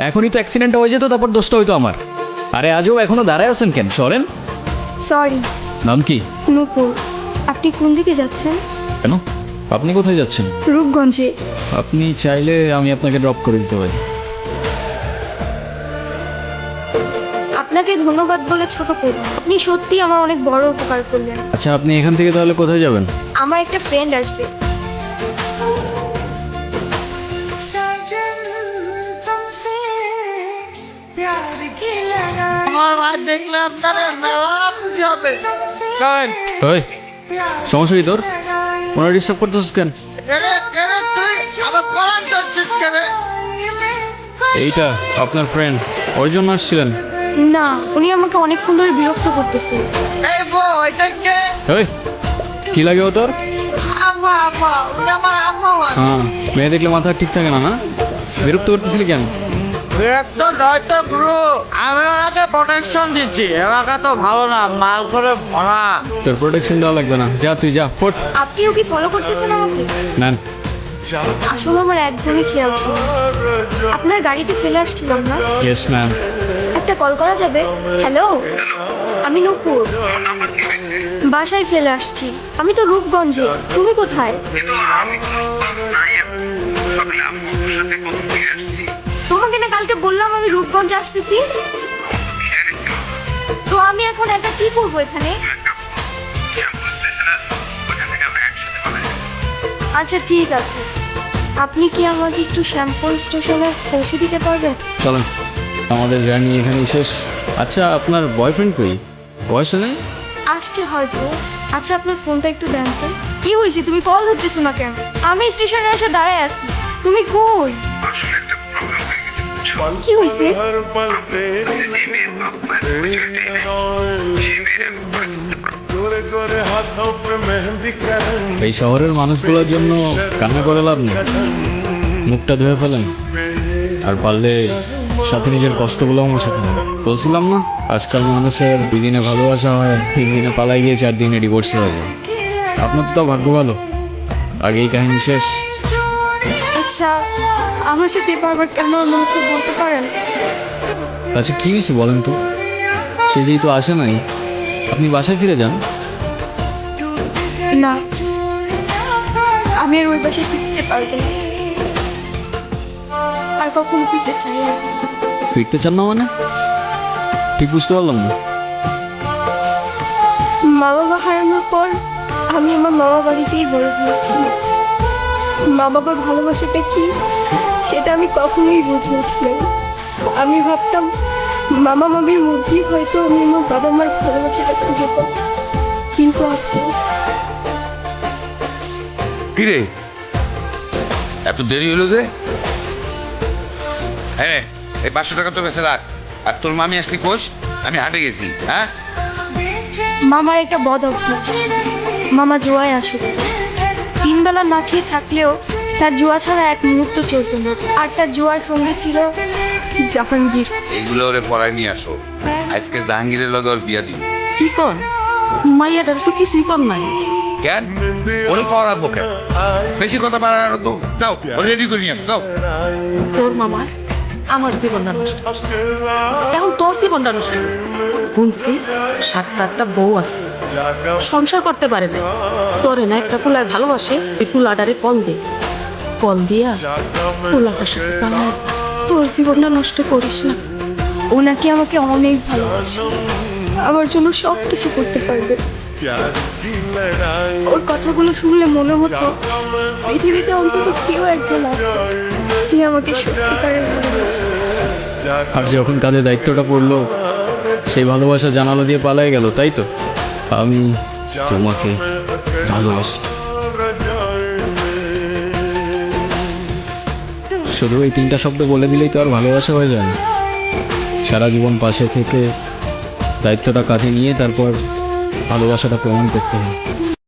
এখনই তো অ্যাক্সিডেন্ট হয়ে যেত, তারপর দোষটা হইতো আমার। আরে আজও এখনো দাঁড়ায় আছেন কেন, সরেন। সরি। নাম কি? নূপুর। আপনি কোন দিকে যাচ্ছেন? কেন, আপনি কোথায় যাচ্ছেন? রূপগঞ্জে। আপনি চাইলে আমি আপনাকে ড্রপ করে দিতে পারি। আপনাকে ধন্যবাদ বলে ছোট করব, আপনি সত্যি আমার অনেক বড় উপকার করলেন। আচ্ছা, আপনি এখান থেকে তাহলে কোথায় যাবেন? আমার একটা ফ্রেন্ড আসবে। দেখলাম তারা মেলা খুশি হবে। ওই, সমস্যা কি তোর? ওনার ডিস্টার্ব করতেছিস কেন? তুই আবার কলাম ধরছিস কেন? এইটা আপনার ফ্রেন্ড, ওর জন্য আসছিলেন? না, উনি আমাকে অনেকক্ষণ ধরে বিরক্ত করতেছে। এই বউ, এটা কে? ওই, কি লাগে ও তোর? আম্মা আম্মা, ওটা আমার আম্মা হয়। হ্যাঁ, মেয়ে দেখলে মাথা ঠিক থাকে না, না? বিরক্ত করতেছিলি কেন? বিরক্ত নয় তো গুরু, আমি ওনাকে প্রোটেকশন দিচ্ছি। এলাকা তো ভালো না, মাল করে ভরা। তোর প্রোটেকশন দেওয়া লাগবে না, যা তুই যা, ফোট। আপনিও কি ফলো করতেছেন আমাকে? নেন। আসলে আমার একদমই খেয়াল ছিল না। আপনার গাড়িতে ফেলে আসছিলাম না? Yes ma'am. একটা কল করা যাবে? হ্যালো, আমি নূপুর। বাসায় ফেলে আসছি। আমি তো রূপগঞ্জে। তুমি কোথায়? তোমাকে না কালকে বললাম আমি রূপগঞ্জে আসতেছি। তো আমি এখন একা কি করবো এখানে? আচ্ছা ঠিক আছে, আপনি কি আমাকে একটু শ্যামপুর স্টেশনে পৌঁছে দিতে পারবেন? চলেন, আমাদের জার্নি এখানেই শেষ। আচ্ছা, আপনার বয়ফ্রেন্ড কই? বয়স নেই? আসছে হয়তো। আচ্ছা আপনার ফোনটা একটু দেন তো। কি হয়েছে, তুমি কল ধরতেছো না কেন? আমি স্টেশনে এসে দাঁড়ায় আছি, তুমি কই? কি হয়েছে? এই শহরের মানুষগুলোর জন্য কান্না করে লাভ নেই, মুখটা ধুয়ে ফেলেন। আর পারলে সাথে নিজের কষ্টগুলোও মুছে ফেলেন। বলছিলাম না, আজকাল মানুষের 2 দিনে ভালোবাসা হয়, 3 দিনে পালাই গিয়ে 4 দিনে ডিভোর্স হয়ে যায়। আপনার তো ভাগ্য ভালো, আগেই কাহিনী শেষ। আচ্ছা আমার সাথে বারবার কেন আমাকে বলতে পারেন? আচ্ছা কি হয়েছে বলেন তো? সে যেহেতু আসে নাই, আপনি বাসায় ফিরে যান। না, আমি আর ওই বাসায় ফিরতে পারবো না, আর কখনো ফিরতে চাই না। ফিরতে চান না মানে? ঠিক বুঝতে পারলাম না। মা বাবা হারানোর পর আমি আমার মামা বাড়িতেই বড় হয়েছি। মা বাবার ভালোবাসাটা কি সেটা আমি কখনোই বুঝে উঠি নাই। আমি ভাবতাম মামা মামির মধ্যেই হয়তো আমি আমার বাবা মার ভালোবাসাটা খুঁজে পাবো, কিন্তু আফসোস। কিরে, এত দেরি হলো যে? হ্যাঁ, এই 500 টাকা তো বেঁচে রাখ। আর তোর মামি আজকে কোষ আমি হাটে গেছি। হ্যাঁ, মামার একটা বদ অভ্যাস, মামা জুয়ায় আসুক। 3 বেলা না খেয়ে থাকলেও তার জুয়া ছাড়া এক মুহূর্ত চলতো না। আর তার জুয়ার সঙ্গে ছিল জাহাঙ্গীর। এইগুলো ওরে পড়ায় নিয়ে আসো। আজকে জাহাঙ্গীরের লগে ওর বিয়া দিব। কি কর মাইয়াটার তো কিছুই কর নাই। কেন ওরে পড়াবো কেন? বেশি কথা বাড়ানো তো। যাও, ওরে রেডি করে নিয়ে আসো, যাও। তোর মামা আমার জীবনটা নষ্ট করছে। এখন তোর জীবনটা নষ্ট করবে। শুনছি 7-8টা বউ আছে, সংসার করতে পারে না। তোরে না একটা পোলায় ভালোবাসে, ওই পোলাটারে কল দে, কল দিয়া পোলাটার সাথে পালায় যা। তোর জীবনটা নষ্ট করিস না। ও নাকি আমাকে অনেক ভালোবাসে, আমার জন্য সব কিছু করতে পারবে। ওর কথাগুলো শুনলে মনে হতো পৃথিবীতে অন্তত কেউ একজন আছে যে আমাকে সত্যিকারের ভালোবাসে। আর যখন কাঁধে দায়িত্বটা পড়লো, সেই ভালোবাসা জানালা দিয়ে পালাই গেল, তাই তো? আমি তোমাকে ভালোবাসি। শুধু এই 3টা শব্দ বলে দিলেই তো আর ভালোবাসা হয়ে যায় না। সারা জীবন পাশে থেকে দায়িত্বটা কাঁধে নিয়ে তারপর ভালোবাসাটা প্রমাণ করতে হয়।